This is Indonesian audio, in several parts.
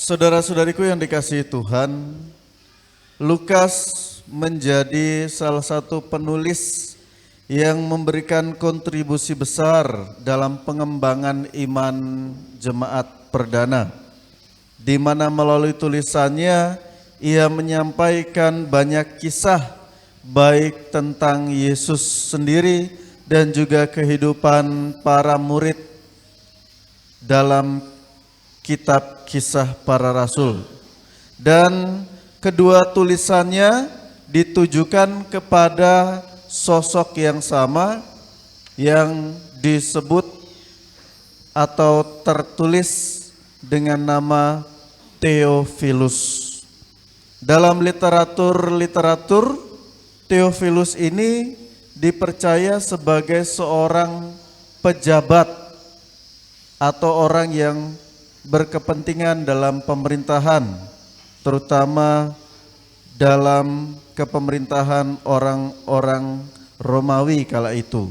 Saudara-saudariku yang dikasihi Tuhan, Lukas menjadi salah satu penulis yang memberikan kontribusi besar dalam pengembangan iman jemaat perdana, di mana melalui tulisannya ia menyampaikan banyak kisah baik tentang Yesus sendiri dan juga kehidupan para murid dalam kitab Kisah Para Rasul. Dan kedua tulisannya ditujukan kepada sosok yang sama yang disebut atau tertulis dengan nama Theophilus. Dalam literatur Theophilus ini dipercaya sebagai seorang pejabat atau orang yang berkepentingan dalam pemerintahan, terutama dalam kepemerintahan orang-orang Romawi kala itu.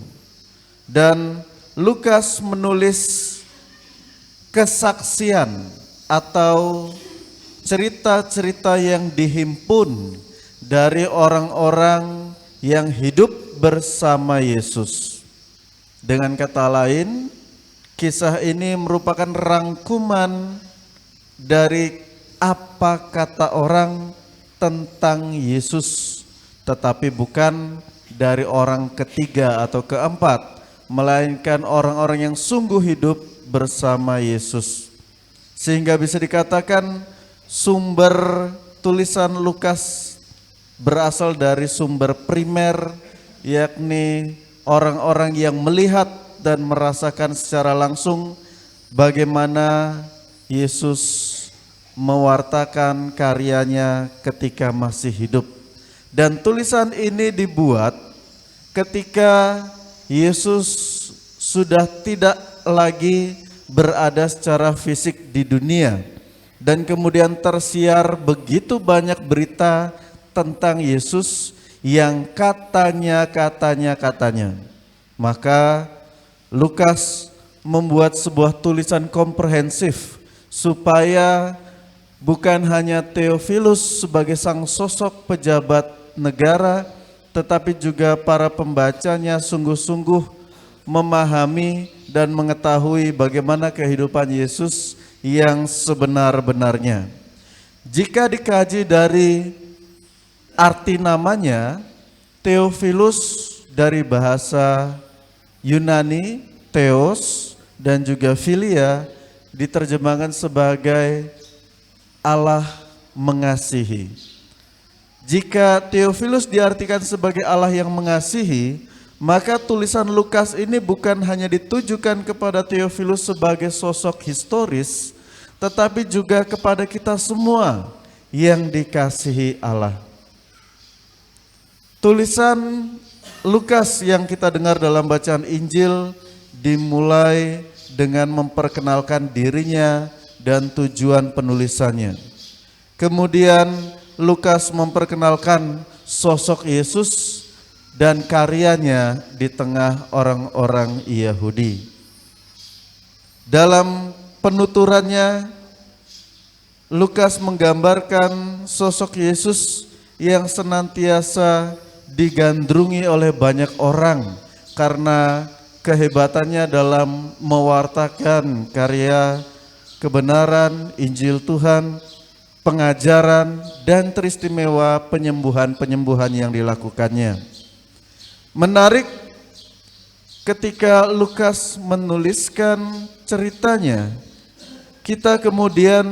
Dan Lukas menulis kesaksian atau cerita-cerita yang dihimpun dari orang-orang yang hidup bersama Yesus. Dengan kata lain, kisah ini merupakan rangkuman dari apa kata orang tentang Yesus, tetapi bukan dari orang ketiga atau keempat, melainkan orang-orang yang sungguh hidup bersama Yesus. Sehingga bisa dikatakan sumber tulisan Lukas berasal dari sumber primer, yakni orang-orang yang melihat dan merasakan secara langsung bagaimana Yesus mewartakan karyanya ketika masih hidup. Dan tulisan ini dibuat ketika Yesus sudah tidak lagi berada secara fisik di dunia, dan kemudian tersiar begitu banyak berita tentang Yesus yang katanya. Maka Lukas membuat sebuah tulisan komprehensif supaya bukan hanya Theophilus sebagai sang sosok pejabat negara, tetapi juga para pembacanya sungguh-sungguh memahami dan mengetahui bagaimana kehidupan Yesus yang sebenar-benarnya. Jika dikaji dari arti namanya, Theophilus dari bahasa Yunani, Theos, dan juga Philia diterjemahkan sebagai Allah mengasihi. Jika Theophilus diartikan sebagai Allah yang mengasihi, maka tulisan Lukas ini bukan hanya ditujukan kepada Theophilus sebagai sosok historis, tetapi juga kepada kita semua yang dikasihi Allah. Tulisan Lukas yang kita dengar dalam bacaan Injil dimulai dengan memperkenalkan dirinya dan tujuan penulisannya. Kemudian Lukas memperkenalkan sosok Yesus dan karyanya di tengah orang-orang Yahudi. Dalam penuturannya, Lukas menggambarkan sosok Yesus yang senantiasa digandrungi oleh banyak orang karena kehebatannya dalam mewartakan karya kebenaran, Injil Tuhan, pengajaran, dan teristimewa penyembuhan-penyembuhan yang dilakukannya. Menarik ketika Lukas menuliskan ceritanya, kita kemudian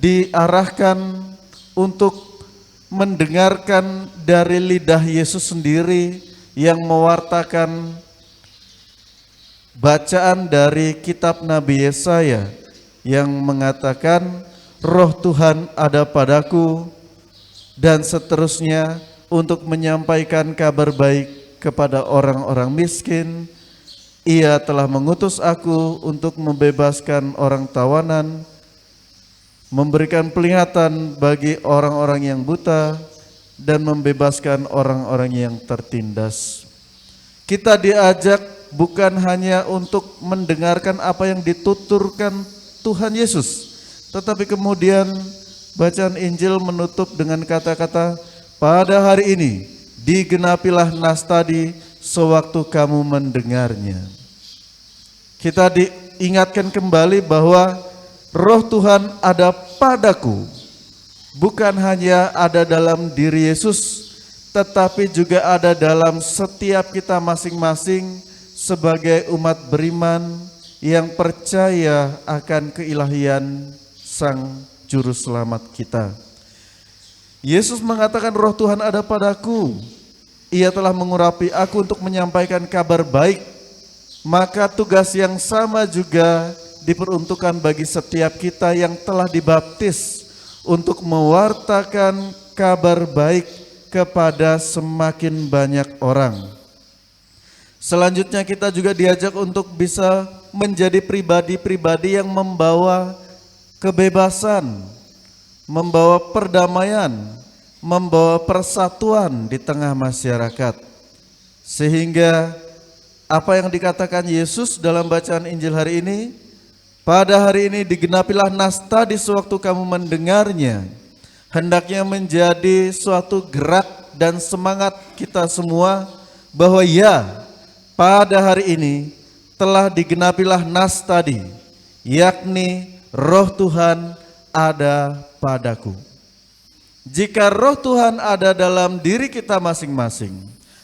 diarahkan untuk mendengarkan dari lidah Yesus sendiri yang mewartakan bacaan dari kitab Nabi Yesaya yang mengatakan, Roh Tuhan ada padaku, dan seterusnya untuk menyampaikan kabar baik kepada orang-orang miskin. Ia telah mengutus aku untuk membebaskan orang tawanan, memberikan penglihatan bagi orang-orang yang buta, dan membebaskan orang-orang yang tertindas. Kita diajak bukan hanya untuk mendengarkan apa yang dituturkan Tuhan Yesus, Tetapi kemudian bacaan Injil menutup dengan kata-kata, pada hari ini digenapilah nas tadi sewaktu kamu mendengarnya. Kita diingatkan kembali bahwa Roh Tuhan ada padaku, bukan hanya ada dalam diri Yesus, tetapi juga ada dalam setiap kita masing-masing sebagai umat beriman yang percaya akan keilahian Sang Juru Selamat kita. Yesus mengatakan Roh Tuhan ada padaku, Ia telah mengurapi aku untuk menyampaikan kabar baik. Maka tugas yang sama juga diperuntukkan bagi setiap kita yang telah dibaptis untuk mewartakan kabar baik kepada semakin banyak orang. Selanjutnya kita juga diajak untuk bisa menjadi pribadi-pribadi yang membawa kebebasan, membawa perdamaian, membawa persatuan di tengah masyarakat. Sehingga apa yang dikatakan Yesus dalam bacaan Injil hari ini, pada hari ini digenapilah nas tadi sewaktu kamu mendengarnya, hendaknya menjadi suatu gerak dan semangat kita semua bahwa ya, pada hari ini telah digenapilah nas tadi, yakni Roh Tuhan ada padaku. Jika Roh Tuhan ada dalam diri kita masing-masing,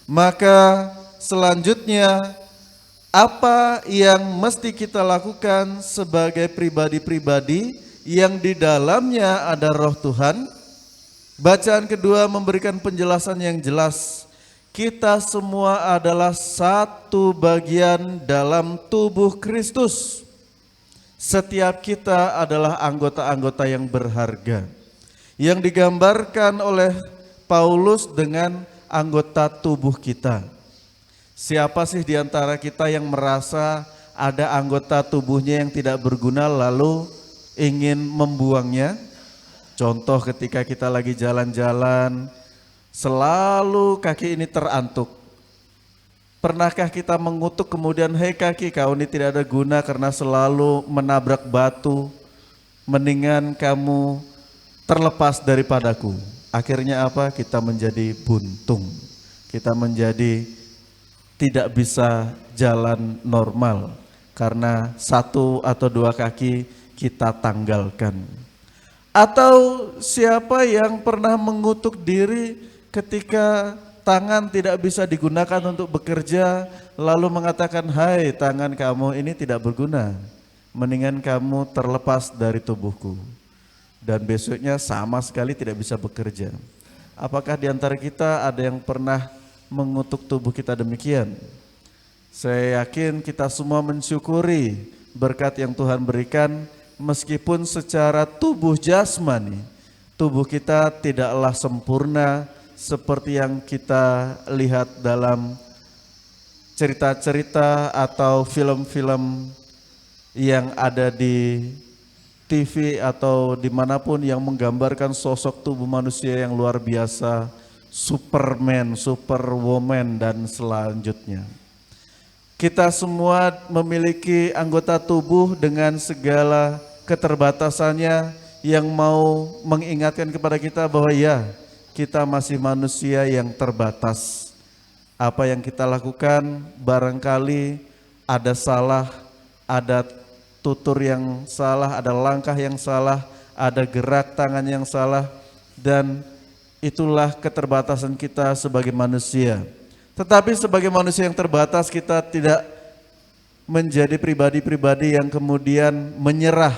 maka selanjutnya apa yang mesti kita lakukan sebagai pribadi-pribadi yang di dalamnya ada Roh Tuhan? Bacaan kedua memberikan penjelasan yang jelas. Kita semua adalah satu bagian dalam tubuh Kristus. Setiap kita adalah anggota-anggota yang berharga, yang digambarkan oleh Paulus dengan anggota tubuh kita. Siapa sih di antara kita yang merasa ada anggota tubuhnya yang tidak berguna lalu ingin membuangnya? Contoh ketika kita lagi jalan-jalan, selalu kaki ini terantuk. Pernahkah kita mengutuk kemudian, hei kaki, kau ini tidak ada guna karena selalu menabrak batu, mendingan kamu terlepas daripadaku. Akhirnya apa? Kita menjadi buntung, kita menjadi tidak bisa jalan normal karena satu atau dua kaki kita tanggalkan. Atau siapa yang pernah mengutuk diri ketika tangan tidak bisa digunakan untuk bekerja, lalu mengatakan, hai tangan kamu ini tidak berguna, mendingan kamu terlepas dari tubuhku. Dan besoknya sama sekali tidak bisa bekerja. Apakah di antara kita ada yang pernah mengutuk tubuh kita demikian? Saya yakin kita semua mensyukuri berkat yang Tuhan berikan, meskipun secara tubuh jasmani, tubuh kita tidaklah sempurna seperti yang kita lihat dalam cerita-cerita atau film-film yang ada di TV atau dimanapun yang menggambarkan sosok tubuh manusia yang luar biasa, Superman, Superwoman dan selanjutnya. Kita semua memiliki anggota tubuh dengan segala keterbatasannya yang mau mengingatkan kepada kita bahwa ya, kita masih manusia yang terbatas. Apa yang kita lakukan barangkali ada salah, ada tutur yang salah, ada langkah yang salah, ada gerak tangan yang salah, dan itulah keterbatasan kita sebagai manusia. Tetapi sebagai manusia yang terbatas, kita tidak menjadi pribadi-pribadi yang kemudian menyerah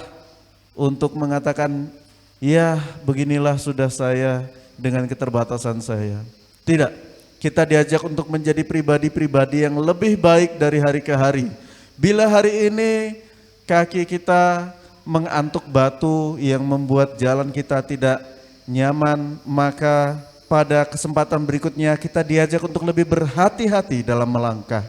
untuk mengatakan, ya beginilah sudah saya dengan keterbatasan saya. Tidak, kita diajak untuk menjadi pribadi-pribadi yang lebih baik dari hari ke hari. Bila hari ini kaki kita mengantuk batu yang membuat jalan kita tidak nyaman, maka pada kesempatan berikutnya kita diajak untuk lebih berhati-hati dalam melangkah.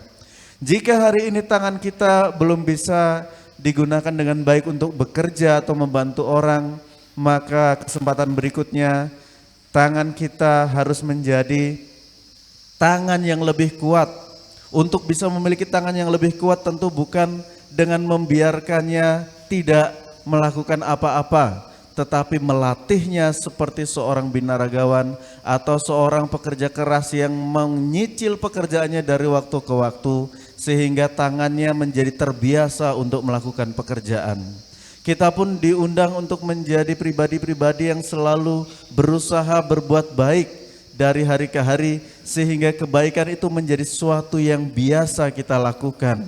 Jika hari ini tangan kita belum bisa digunakan dengan baik untuk bekerja atau membantu orang, maka kesempatan berikutnya tangan kita harus menjadi tangan yang lebih kuat. Untuk bisa memiliki tangan yang lebih kuat tentu bukan dengan membiarkannya tidak melakukan apa-apa, tetapi melatihnya seperti seorang binaragawan atau seorang pekerja keras yang menyicil pekerjaannya dari waktu ke waktu sehingga tangannya menjadi terbiasa untuk melakukan pekerjaan. Kita pun diundang untuk menjadi pribadi-pribadi yang selalu berusaha berbuat baik dari hari ke hari sehingga kebaikan itu menjadi sesuatu yang biasa kita lakukan.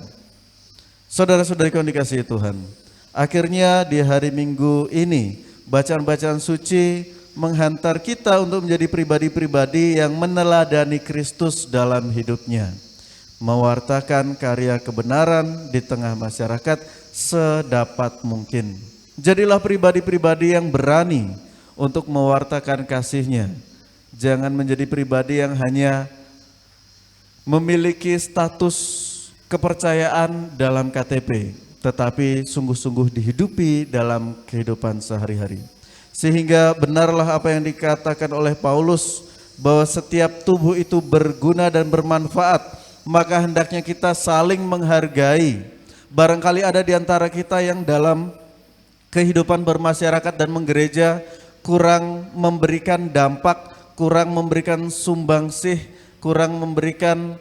Saudara-saudariku yang dikasihi Tuhan, akhirnya di hari Minggu ini bacaan-bacaan suci menghantar kita untuk menjadi pribadi-pribadi yang meneladani Kristus dalam hidupnya, mewartakan karya kebenaran di tengah masyarakat sedapat mungkin. Jadilah pribadi-pribadi yang berani untuk mewartakan kasih-Nya. Jangan menjadi pribadi yang hanya memiliki status kepercayaan dalam KTP, tetapi sungguh-sungguh dihidupi dalam kehidupan sehari-hari. Sehingga benarlah apa yang dikatakan oleh Paulus, bahwa setiap tubuh itu berguna dan bermanfaat, maka hendaknya kita saling menghargai. Barangkali ada di antara kita yang dalam kehidupan bermasyarakat dan menggereja kurang memberikan dampak, kurang memberikan sumbangsih, kurang memberikan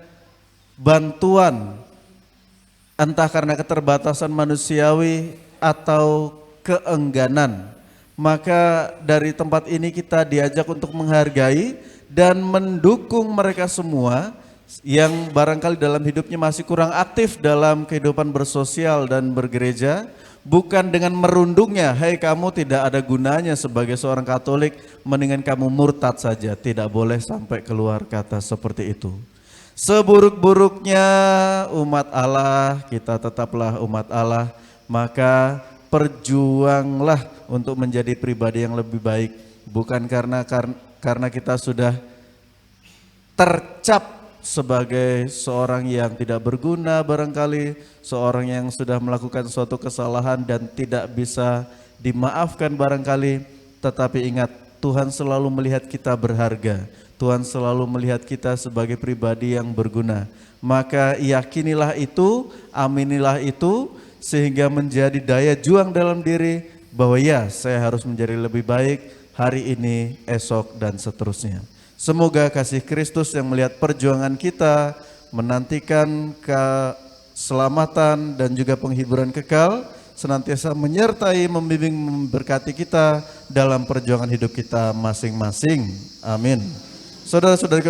bantuan, entah karena keterbatasan manusiawi atau keengganan. Maka dari tempat ini kita diajak untuk menghargai dan mendukung mereka semua yang barangkali dalam hidupnya masih kurang aktif dalam kehidupan bersosial dan bergereja, bukan dengan merundungnya, hei kamu tidak ada gunanya sebagai seorang Katolik, mendingan kamu murtad saja. Tidak boleh sampai keluar kata seperti itu. Seburuk-buruknya umat Allah, kita tetaplah umat Allah, maka perjuanglah untuk menjadi pribadi yang lebih baik, bukan karena kita sudah tercap sebagai seorang yang tidak berguna barangkali, seorang yang sudah melakukan suatu kesalahan dan tidak bisa dimaafkan barangkali, tetapi ingat, Tuhan selalu melihat kita berharga, Tuhan selalu melihat kita sebagai pribadi yang berguna. Maka yakinilah itu, aminilah itu, sehingga menjadi daya juang dalam diri bahwa ya, saya harus menjadi lebih baik hari ini, esok, dan seterusnya. Semoga kasih Kristus yang melihat perjuangan kita, menantikan keselamatan dan juga penghiburan kekal, senantiasa menyertai, membimbing, memberkati kita dalam perjuangan hidup kita masing-masing. Amin. Saudara-saudari